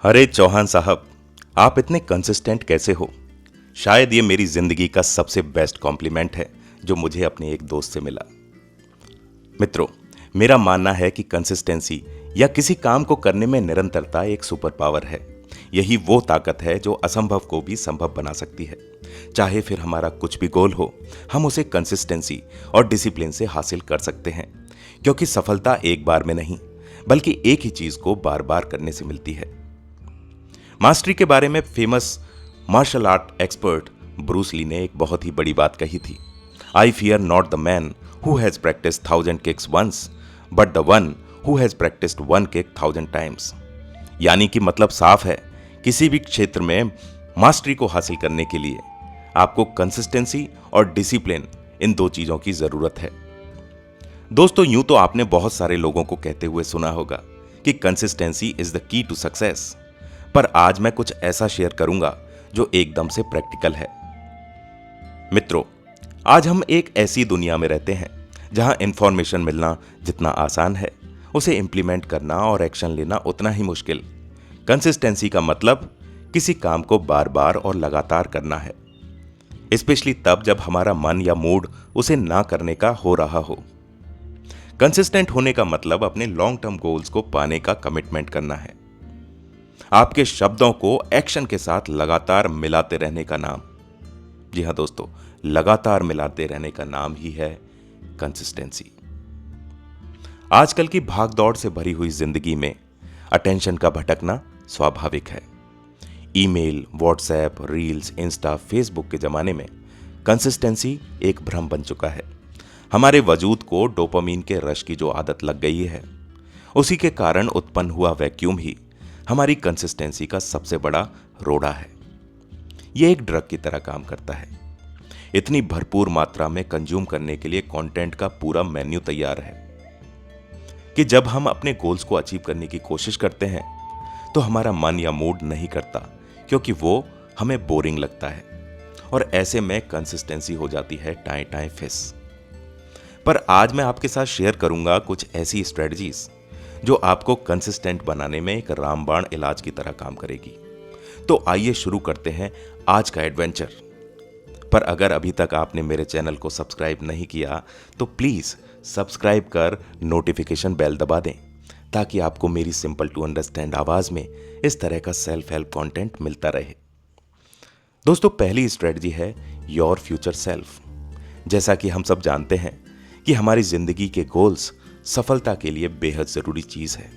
अरे चौहान साहब, आप इतने कंसिस्टेंट कैसे हो? शायद ये मेरी जिंदगी का सबसे बेस्ट कॉम्प्लीमेंट है जो मुझे अपने एक दोस्त से मिला। मित्रों, मेरा मानना है कि कंसिस्टेंसी या किसी काम को करने में निरंतरता एक सुपर पावर है। यही वो ताकत है जो असंभव को भी संभव बना सकती है। चाहे फिर हमारा कुछ भी गोल हो, हम उसे कंसिस्टेंसी और डिसिप्लिन से हासिल कर सकते हैं, क्योंकि सफलता एक बार में नहीं बल्कि एक ही चीज को बार बार करने से मिलती है। मास्टरी के बारे में famous martial art expert Bruce Lee ने एक बहुत ही बड़ी बात कही थी। I fear not the man who has practice 1000 kicks once but the one who has practised 1 kick 1000 times. यानी कि मतलब साफ है, किसी भी क्षेत्र में मास्टरी को हासिल करने के लिए आपको कंसिस्टेंसी और डिसिप्लिन, इन दो चीजों की जरूरत है। दोस्तों, यूं तो आपने बहुत सारे लोगों को कहते हुए सुना होगा कि consistency is the key to success, पर आज मैं कुछ ऐसा शेयर करूंगा जो एकदम से प्रैक्टिकल है। मित्रों, आज हम एक ऐसी दुनिया में रहते हैं जहां इंफॉर्मेशन मिलना जितना आसान है, उसे इंप्लीमेंट करना और एक्शन लेना उतना ही मुश्किल। कंसिस्टेंसी का मतलब किसी काम को बार बार और लगातार करना है, स्पेशली तब जब हमारा मन या मूड उसे ना करने का हो रहा हो। कंसिस्टेंट होने का मतलब अपने लॉन्ग टर्म गोल्स को पाने का कमिटमेंट करना है। आपके शब्दों को एक्शन के साथ लगातार मिलाते रहने का नाम, जी हां दोस्तों, लगातार मिलाते रहने का नाम ही है कंसिस्टेंसी। आजकल की भागदौड़ से भरी हुई जिंदगी में अटेंशन का भटकना स्वाभाविक है। Email, WhatsApp, reels, Insta, Facebook के जमाने में कंसिस्टेंसी एक भ्रम बन चुका है। हमारे वजूद को डोपामीन के रश की जो आदत लग गई है, उसी के कारण उत्पन्न हुआ वैक्यूम ही हमारी कंसिस्टेंसी का सबसे बड़ा रोड़ा है। यह एक ड्रग की तरह काम करता है। इतनी भरपूर मात्रा में कंज्यूम करने के लिए कंटेंट का पूरा मेन्यू तैयार है कि जब हम अपने गोल्स को अचीव करने की कोशिश करते हैं तो हमारा मन या मूड नहीं करता, क्योंकि वो हमें बोरिंग लगता है और ऐसे में कंसिस्टेंसी हो जाती है टाएं टाएं फिस। पर आज मैं आपके साथ शेयर करूंगा कुछ ऐसी स्ट्रेटजीज जो आपको कंसिस्टेंट बनाने में एक रामबाण इलाज की तरह काम करेगी। तो आइए शुरू करते हैं आज का एडवेंचर। पर अगर अभी तक आपने मेरे चैनल को सब्सक्राइब नहीं किया तो प्लीज सब्सक्राइब कर नोटिफिकेशन बेल दबा दें, ताकि आपको मेरी सिंपल टू अंडरस्टैंड आवाज में इस तरह का सेल्फ हेल्प कंटेंट मिलता रहे। दोस्तों, पहली स्ट्रेटजी है योर फ्यूचर सेल्फ। जैसा कि हम सब जानते हैं कि हमारी जिंदगी के गोल्स सफलता के लिए बेहद जरूरी चीज है।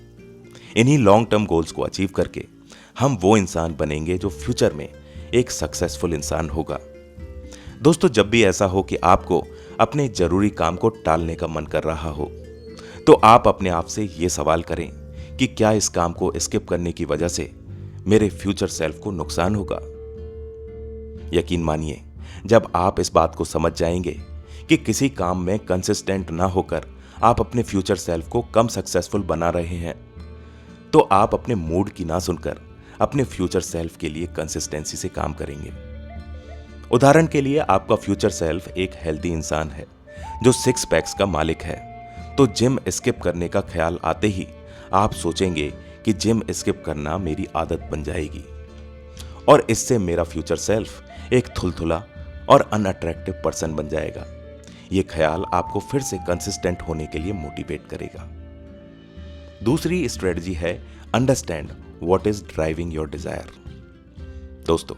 इन्हीं लॉन्ग टर्म गोल्स को अचीव करके हम वो इंसान बनेंगे जो फ्यूचर में एक सक्सेसफुल इंसान होगा। दोस्तों, जब भी ऐसा हो कि आपको अपने जरूरी काम को टालने का मन कर रहा हो, तो आप अपने आप से ये सवाल करें कि क्या इस काम को स्किप करने की वजह से मेरे फ्यूचर सेल्फ को नुकसान होगा। यकीन मानिए, जब आप इस बात को समझ जाएंगे कि किसी काम में कंसिस्टेंट ना होकर आप अपने फ्यूचर सेल्फ को कम सक्सेसफुल बना रहे हैं, तो आप अपने मूड की ना सुनकर अपने फ्यूचर सेल्फ के लिए कंसिस्टेंसी से काम करेंगे। उदाहरण के लिए, आपका फ्यूचर सेल्फ एक हेल्दी इंसान है जो 6 पैक्स का मालिक है, तो जिम स्किप करने का ख्याल आते ही आप सोचेंगे कि जिम स्किप करना मेरी आदत बन जाएगी और इससे मेरा फ्यूचर सेल्फ एक थुलथुला और अनअट्रैक्टिव पर्सन बन जाएगा। यह ख्याल आपको फिर से कंसिस्टेंट होने के लिए मोटिवेट करेगा। दूसरी स्ट्रेटजी है understand what is driving your desire. दोस्तों,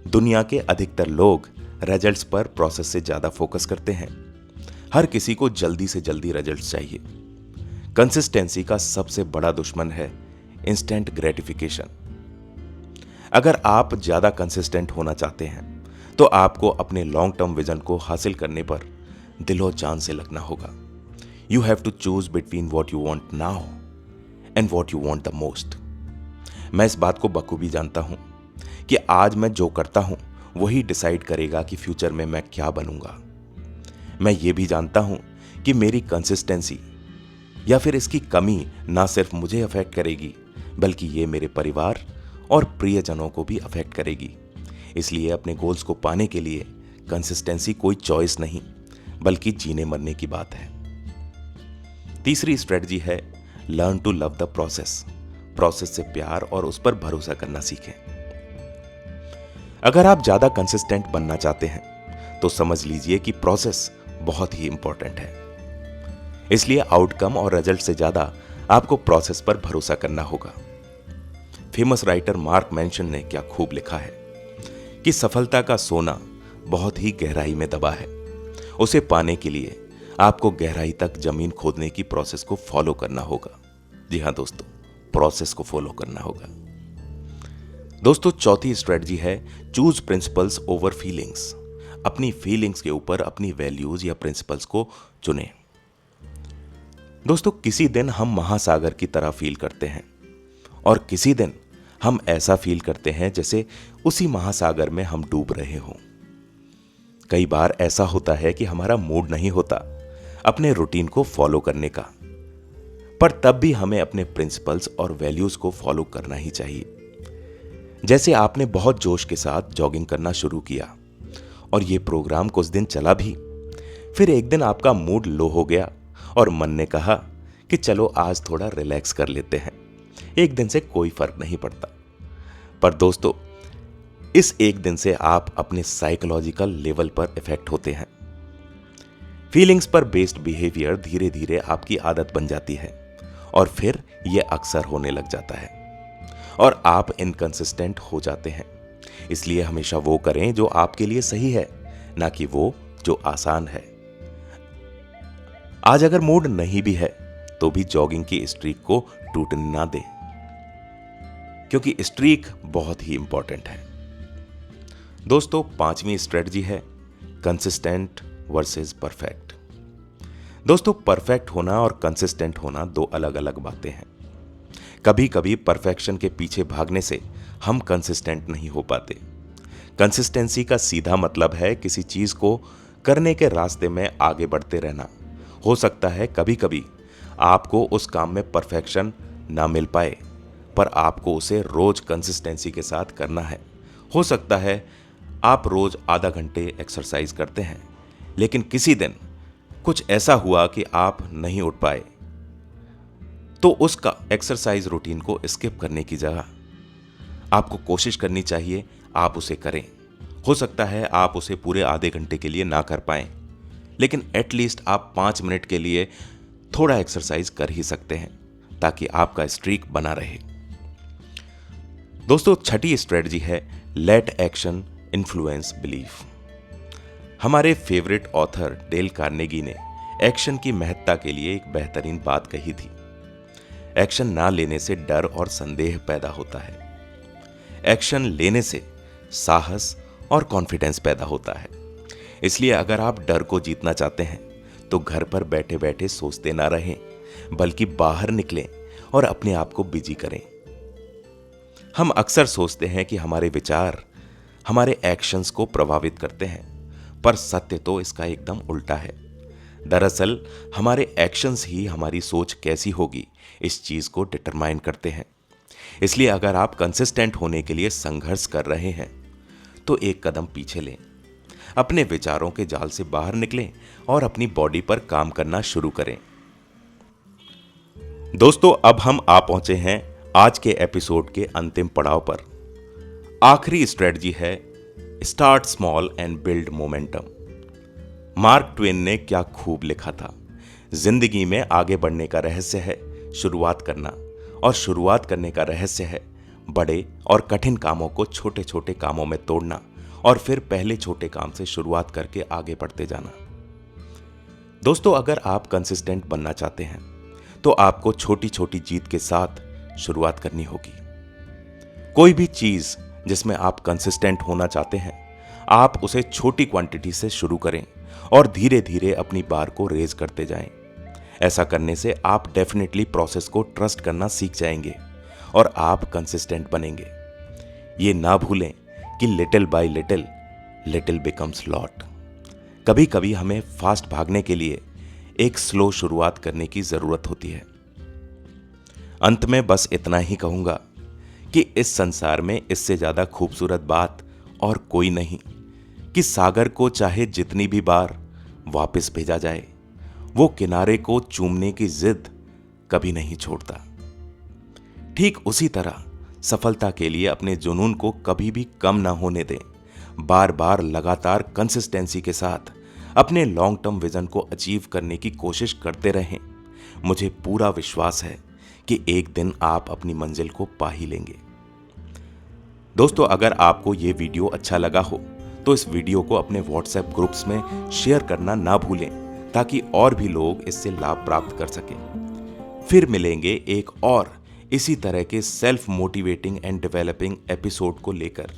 दुनिया के अधिकतर लोग रिजल्ट्स पर प्रोसेस से ज्यादा फोकस करते हैं। हर किसी को जल्दी से जल्दी रिजल्ट्स चाहिए। कंसिस्टेंसी का सबसे बड़ा दुश्मन है इंस्टेंट ग्रेटिफिकेशन। अगर आप ज्यादा कंसिस्टेंट होना चाहते हैं तो आपको अपने लॉन्ग टर्म विजन को हासिल करने पर दिलो जान से लगना होगा। You have to choose between what you want now and what you want the most. मैं इस बात को बखूबी जानता हूं कि आज मैं जो करता हूं वही डिसाइड करेगा कि फ्यूचर में मैं क्या बनूंगा। मैं ये भी जानता हूं कि मेरी कंसिस्टेंसी या फिर इसकी कमी ना सिर्फ मुझे अफेक्ट करेगी, बल्कि ये मेरे परिवार और प्रियजनों को भी अफेक्ट करेगी। इसलिए अपने गोल्स को पाने के लिए कंसिस्टेंसी कोई चॉइस नहीं, बल्कि जीने मरने की बात है। तीसरी स्ट्रेटजी है learn to love the process process से प्यार और उस पर भरोसा करना सीखें। अगर आप ज्यादा कंसिस्टेंट बनना चाहते हैं तो समझ लीजिए कि प्रोसेस बहुत ही इंपॉर्टेंट है। इसलिए आउटकम और रिजल्ट से ज्यादा आपको प्रोसेस पर भरोसा करना होगा। फेमस राइटर मार्क मेंशन ने क्या खूब लिखा है कि सफलता का सोना बहुत ही गहराई में दबा है। उसे पाने के लिए आपको गहराई तक जमीन खोदने की प्रोसेस को फॉलो करना होगा। जी हां दोस्तों, प्रोसेस को फॉलो करना होगा। दोस्तों, चौथी स्ट्रेटजी है चूज प्रिंसिपल्स ओवर फीलिंग्स। अपनी फीलिंग्स के ऊपर अपनी वैल्यूज या प्रिंसिपल्स को चुनें। दोस्तों, किसी दिन हम महासागर की तरह फील करते हैं और किसी दिन हम ऐसा फील करते हैं जैसे उसी महासागर में हम डूब रहे हों। कई बार ऐसा होता है कि हमारा मूड नहीं होता अपने रूटीन को फॉलो करने का, पर तब भी हमें अपने प्रिंसिपल्स और वैल्यूज को फॉलो करना ही चाहिए। जैसे आपने बहुत जोश के साथ जॉगिंग करना शुरू किया और यह प्रोग्राम कुछ दिन चला भी, फिर एक दिन आपका मूड लो हो गया और मन ने कहा कि चलो आज थोड़ा रिलैक्स कर लेते हैं। एक दिन से कोई फर्क नहीं पड़ता, पर दोस्तों इस एक दिन से आप अपने साइकोलॉजिकल लेवल पर इफेक्ट होते हैं। फीलिंग्स पर बेस्ड बिहेवियर धीरे धीरे आपकी आदत बन जाती है और फिर यह अक्सर होने लग जाता है और आप इनकंसिस्टेंट हो जाते हैं। इसलिए हमेशा वो करें जो आपके लिए सही है, ना कि वो जो आसान है। आज अगर मूड नहीं भी है तो भी जॉगिंग की स्ट्रीक को टूटने ना दें, क्योंकि स्ट्रीक बहुत ही इंपॉर्टेंट है। दोस्तों, पांचवी स्ट्रेटजी है कंसिस्टेंट वर्सेस परफेक्ट। दोस्तों, परफेक्ट होना और कंसिस्टेंट होना दो अलग अलग बातें हैं। कभी कभी परफेक्शन के पीछे भागने से हम कंसिस्टेंट नहीं हो पाते। कंसिस्टेंसी का सीधा मतलब है किसी चीज को करने के रास्ते में आगे बढ़ते रहना। हो सकता है कभी कभी आपको उस काम में परफेक्शन ना मिल पाए, पर आपको उसे रोज कंसिस्टेंसी के साथ करना है। हो सकता है आप रोज आधा घंटे एक्सरसाइज करते हैं, लेकिन किसी दिन कुछ ऐसा हुआ कि आप नहीं उठ पाए, तो उसका एक्सरसाइज रूटीन को स्किप करने की जगह आपको कोशिश करनी चाहिए आप उसे करें। हो सकता है आप उसे पूरे आधे घंटे के लिए ना कर पाएं, लेकिन एटलीस्ट आप 5 मिनट के लिए थोड़ा एक्सरसाइज कर ही सकते हैं ताकि आपका स्ट्रीक बना रहे। दोस्तों, छठी स्ट्रेटजी है लेट एक्शन इन्फ्लुएंस बिलीफ। हमारे फेवरेट ऑथर डेल कार्नेगी ने एक्शन की महत्ता के लिए एक बेहतरीन बात कही थी। एक्शन ना लेने से डर और संदेह पैदा होता है, एक्शन लेने से साहस और कॉन्फिडेंस पैदा होता है। इसलिए अगर आप डर को जीतना चाहते हैं तो घर पर बैठे बैठे सोचते ना रहें, बल्कि बाहर निकलें और अपने आप को बिजी करें। हम अक्सर सोचते हैं कि हमारे विचार हमारे एक्शंस को प्रभावित करते हैं, पर सत्य तो इसका एकदम उल्टा है। दरअसल हमारे एक्शंस ही हमारी सोच कैसी होगी इस चीज को डिटरमाइन करते हैं। इसलिए अगर आप कंसिस्टेंट होने के लिए संघर्ष कर रहे हैं तो एक कदम पीछे लें, अपने विचारों के जाल से बाहर निकलें और अपनी बॉडी पर काम करना शुरू करें। दोस्तों, अब हम आ पहुंचे हैं आज के एपिसोड के अंतिम पड़ाव पर। आखिरी स्ट्रेटजी है start small and build momentum. Mark Twain ने क्या खूब लिखा था, जिंदगी में आगे बढ़ने का रहस्य है शुरुआत करना, और शुरुआत करने का रहस्य है बड़े और कठिन कामों को छोटे छोटे कामों में तोड़ना और फिर पहले छोटे काम से शुरुआत करके आगे बढ़ते जाना। दोस्तों, अगर आप कंसिस्टेंट बनना चाहते हैं तो आपको छोटी छोटी जीत के साथ शुरुआत करनी होगी। कोई भी चीज जिसमें आप कंसिस्टेंट होना चाहते हैं, आप उसे छोटी क्वांटिटी से शुरू करें और धीरे धीरे अपनी बार को रेज करते जाएं। ऐसा करने से आप डेफिनेटली प्रोसेस को ट्रस्ट करना सीख जाएंगे और आप कंसिस्टेंट बनेंगे। ये ना भूलें कि little bye little little becomes lot. कभी कभी हमें फास्ट भागने के लिए एक स्लो शुरुआत करने की जरूरत होती है। अंत में बस इतना ही कहूंगा कि इस संसार में इससे ज्यादा खूबसूरत बात और कोई नहीं कि सागर को चाहे जितनी भी बार वापस भेजा जाए, वो किनारे को चूमने की जिद कभी नहीं छोड़ता। ठीक उसी तरह सफलता के लिए अपने जुनून को कभी भी कम ना होने दें। बार बार लगातार कंसिस्टेंसी के साथ अपने लॉन्ग टर्म विजन को अचीव करने की कोशिश करते रहें। मुझे पूरा विश्वास है कि एक दिन आप अपनी मंजिल को पा ही लेंगे। दोस्तों, अगर आपको ये वीडियो अच्छा लगा हो तो इस वीडियो को अपने व्हाट्सएप ग्रुप्स में शेयर करना ना भूलें, ताकि और भी लोग इससे लाभ प्राप्त कर सकें। फिर मिलेंगे एक और इसी तरह के self motivating and developing episode को लेकर।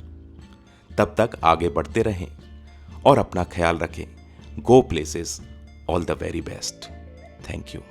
तब तक आगे बढ़ते रहें और अपना ख्याल रखें। Go places, all the very best. Thank you.